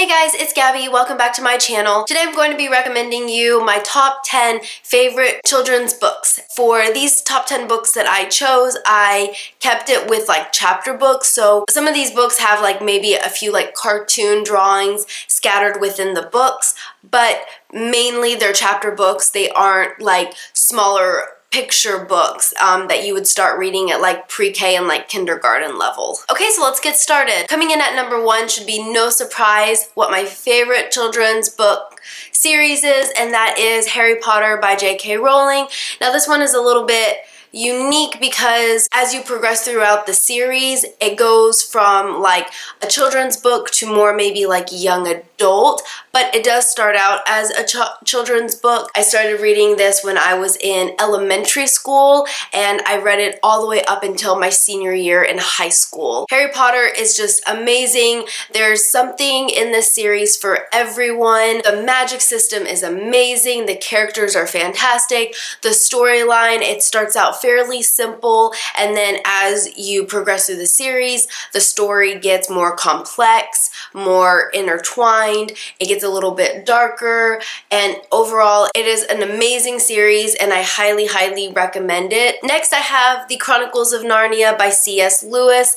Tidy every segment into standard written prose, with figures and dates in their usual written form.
Hey guys, it's Gabby. Welcome back to my channel. Today I'm going to be recommending you my top 10 favorite children's books. For these top 10 books that I chose, I kept it with like chapter books. So some of these books have like maybe a few like cartoon drawings scattered within the books, but mainly they're chapter books. They aren't like smaller picture books that you would start reading at like pre-K and like kindergarten level. Okay, so let's get started. Coming in at number 1 should be no surprise what my favorite children's book series is, and that is Harry Potter by J.K. Rowling. Now this one is a little bit unique because as you progress throughout the series, it goes from like a children's book to more maybe like young adult, but it does start out as a children's book. I started reading this when I was in elementary school, and I read it all the way up until my senior year in high school. Harry Potter is just amazing. There's something in this series for everyone. The magic system is amazing. The characters are fantastic. The storyline, it starts out fairly simple, and then as you progress through the series, the story gets more complex, more intertwined. It gets a little bit darker, and overall it is an amazing series, and I highly recommend it. Next, I have The Chronicles of Narnia by C.S. Lewis.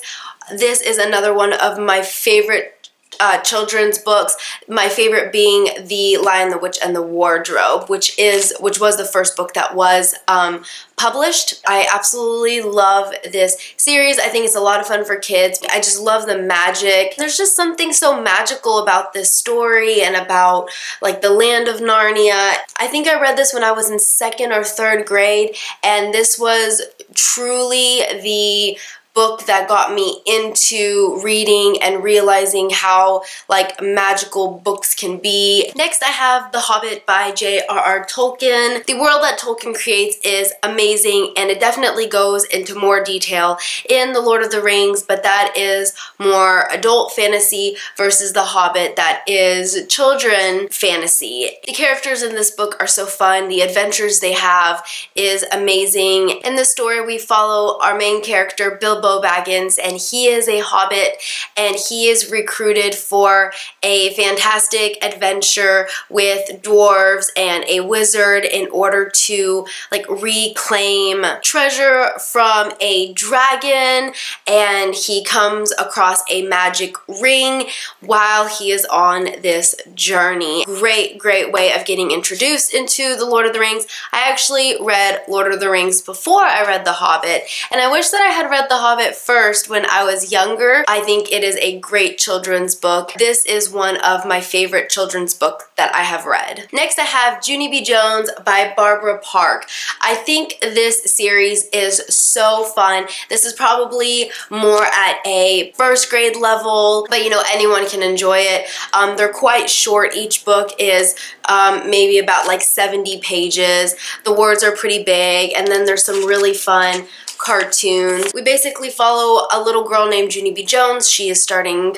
This is another one of my favorite children's books, my favorite being The Lion, the Witch, and the Wardrobe, which was the first book that was published. I absolutely love this series. I think it's a lot of fun for kids. I just love the magic. There's just something so magical about this story and about like the land of Narnia. I think I read this when I was in 2nd or 3rd grade, and this was truly the book that got me into reading and realizing how like magical books can be. Next, I have The Hobbit by J.R.R. Tolkien. The world that Tolkien creates is amazing, and it definitely goes into more detail in The Lord of the Rings, but that is more adult fantasy versus The Hobbit that is children fantasy. The characters in this book are so fun. The adventures they have is amazing. In this story, we follow our main character, Bilbo Baggins, and he is a hobbit, and he is recruited for a fantastic adventure with dwarves and a wizard in order to like reclaim treasure from a dragon, and he comes across a magic ring while he is on this journey. Great way of getting introduced into the Lord of the Rings. I actually read Lord of the Rings before I read The Hobbit, and I wish that I had read The Hobbit first when I was younger. I think it is a great children's book. This is one of my favorite children's books that I have read. Next, I have Junie B. Jones by Barbara Park. I think this series is so fun. This is probably more at a 1st grade level, but you know, anyone can enjoy it. They're quite short. Each book is maybe about like 70 pages. The words are pretty big, and then there's some really fun cartoons. We basically follow a little girl named Junie B. Jones. She is starting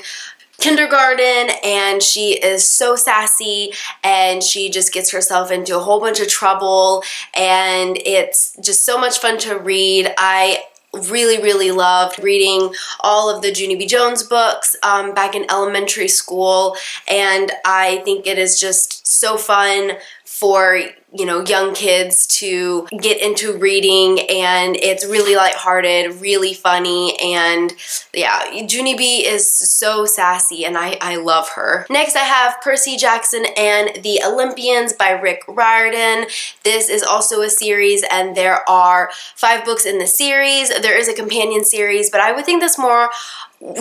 kindergarten, and she is so sassy, and she just gets herself into a whole bunch of trouble, and it's just so much fun to read. I really loved reading all of the Junie B. Jones books back in elementary school, and I think it is just so fun for, you know, young kids to get into reading, and it's really lighthearted, really funny, and yeah, Junie B is so sassy, and I love her. Next, I have Percy Jackson and the Olympians by Rick Riordan. This is also a series, and there are 5 books in the series. There is a companion series, but I would think that's more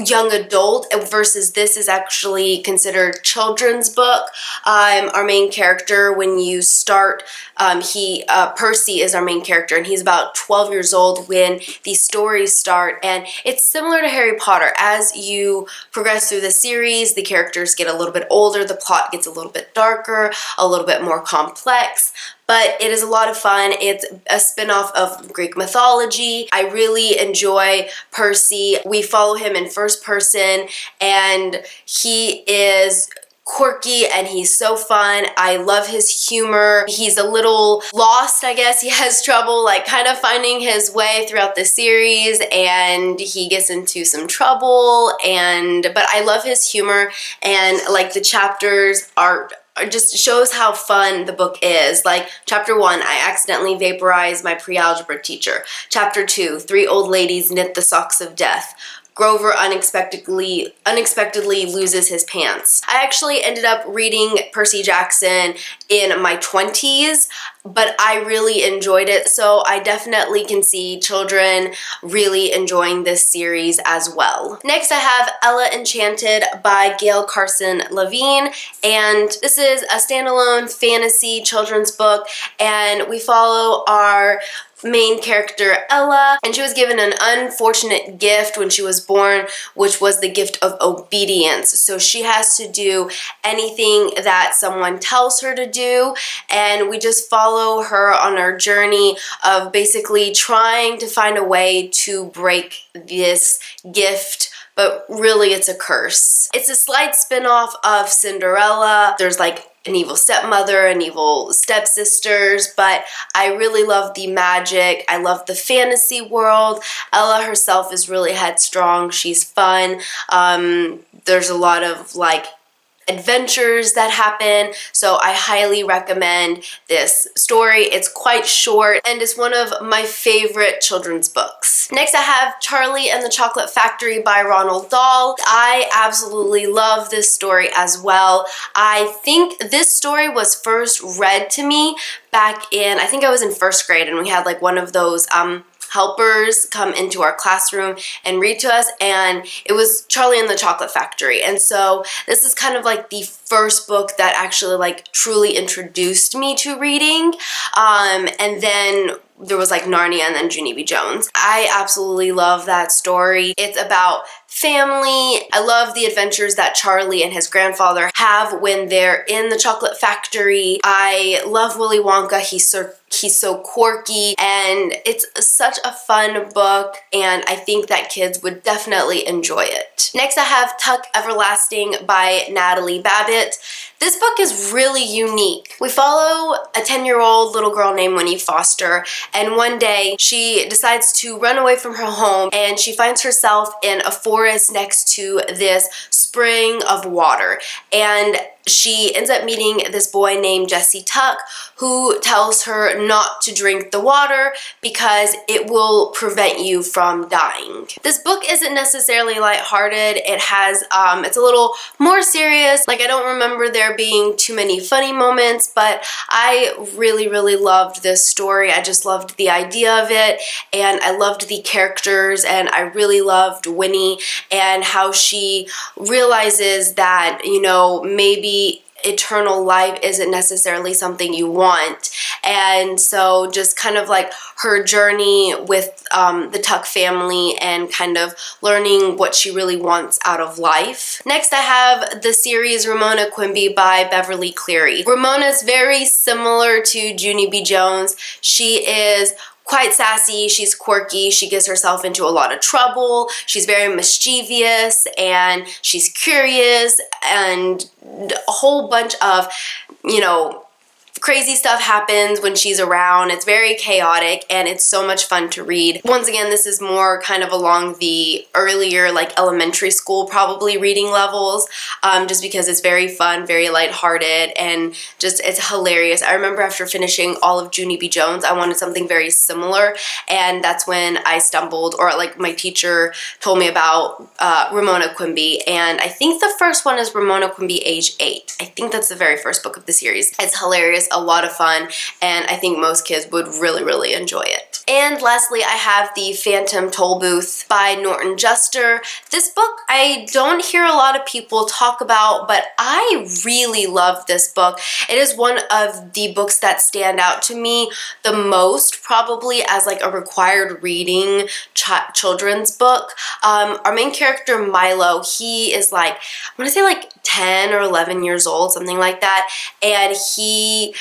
young adult versus this is actually considered children's book. Our main character, when you start, Percy is our main character, and he's about 12 years old when these stories start, and it's similar to Harry Potter. As you progress through the series, the characters get a little bit older, the plot gets a little bit darker, a little bit more complex, but it is a lot of fun. It's a spin-off of Greek mythology. I really enjoy Percy. We follow him in 1st person, and he is quirky and he's so fun. I love his humor. He's a little lost, I guess. He has trouble like kind of finding his way throughout the series, and he gets into some trouble, but I love his humor, and like the chapters are just shows how fun the book is. Like chapter 1, I accidentally vaporized my pre-algebra teacher. Chapter 2, 3 old ladies knit the socks of death. Grover unexpectedly loses his pants. I actually ended up reading Percy Jackson in my 20s, but I really enjoyed it, so I definitely can see children really enjoying this series as well. Next, I have Ella Enchanted by Gail Carson Levine, and this is a standalone fantasy children's book, and we follow our main character Ella, and she was given an unfortunate gift when she was born, which was the gift of obedience. So she has to do anything that someone tells her to do, and we just follow her on her journey of basically trying to find a way to break this gift, but really it's a curse. It's a slight spin-off of Cinderella. There's like an evil stepmother and evil stepsisters, but I really love the magic. I love the fantasy world. Ella herself is really headstrong. She's fun. There's a lot of like adventures that happen, so I highly recommend this story. It's quite short and it's one of my favorite children's books. Next, I have Charlie and the Chocolate Factory by Ronald Dahl. I absolutely love this story as well. I think this story was first read to me back in, I think I was in first grade, and we had like one of those helpers come into our classroom and read to us, and it was Charlie and the Chocolate Factory. And so this is kind of like the first book that actually like truly introduced me to reading. And then there was like Narnia and then Junie B. Jones. I absolutely love that story. It's about family. I love the adventures that Charlie and his grandfather have when they're in the chocolate factory. I love Willy Wonka. He's so quirky, and it's such a fun book, and I think that kids would definitely enjoy it. Next, I have Tuck Everlasting by Natalie Babbitt. This book is really unique. We follow a 10-year-old little girl named Winnie Foster, and one day she decides to run away from her home, and she finds herself in a forest next to this spring of water, and she ends up meeting this boy named Jesse Tuck, who tells her not to drink the water because it will prevent you from dying. This book isn't necessarily lighthearted. It has, it's a little more serious. Like, I don't remember there being too many funny moments, but I really, really loved this story. I just loved the idea of it, and I loved the characters, and I really loved Winnie and how she realizes that, you know, maybe eternal life isn't necessarily something you want. And so just kind of like her journey with the Tuck family and kind of learning what she really wants out of life. Next, I have the series Ramona Quimby by Beverly Cleary. Ramona's very similar to Junie B. Jones. She is quite sassy, she's quirky, she gets herself into a lot of trouble, she's very mischievous, and she's curious, and a whole bunch of, you know, crazy stuff happens when she's around. It's very chaotic, and it's so much fun to read. Once again, this is more kind of along the earlier, like elementary school probably reading levels, just because it's very fun, very lighthearted, and just it's hilarious. I remember after finishing all of Junie B. Jones, I wanted something very similar, and that's when I stumbled, or like my teacher told me about Ramona Quimby, and I think the first one is Ramona Quimby Age 8. I think that's the very first book of the series. It's hilarious, a lot of fun, and I think most kids would really, really enjoy it. And lastly, I have The Phantom Tollbooth by Norton Juster. This book I don't hear a lot of people talk about, but I really love this book. It is one of the books that stand out to me the most, probably as like a required reading children's book. Our main character, Milo, he is like, I want to say like 10 or 11 years old, something like that, and he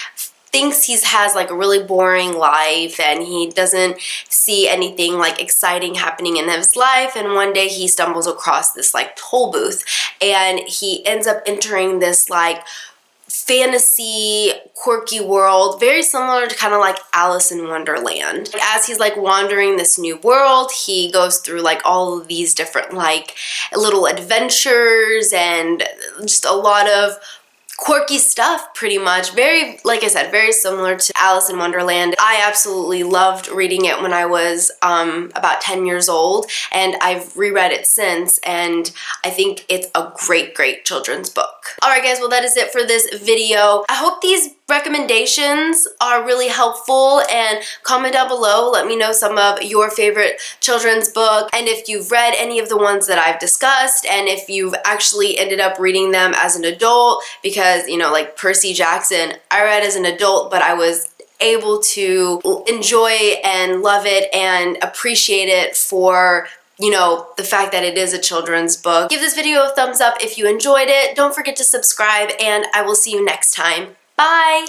thinks he has like a really boring life, and he doesn't see anything like exciting happening in his life, and one day he stumbles across this like toll booth, and he ends up entering this like fantasy, quirky world, very similar to kind of like Alice in Wonderland. As he's like wandering this new world, he goes through like all of these different like little adventures and just a lot of quirky stuff, pretty much. Very, like I said, very similar to Alice in Wonderland. I absolutely loved reading it when I was about 10 years old, and I've reread it since, and I think it's a great, great children's book. Alright guys, well that is it for this video. I hope these recommendations are really helpful, and comment down below, let me know some of your favorite children's book, and if you've read any of the ones that I've discussed, and if you've actually ended up reading them as an adult, because, you know, like Percy Jackson, I read as an adult, but I was able to enjoy and love it and appreciate it for, you know, the fact that it is a children's book. Give this video a thumbs up if you enjoyed it. Don't forget to subscribe, and I will see you next time. Bye!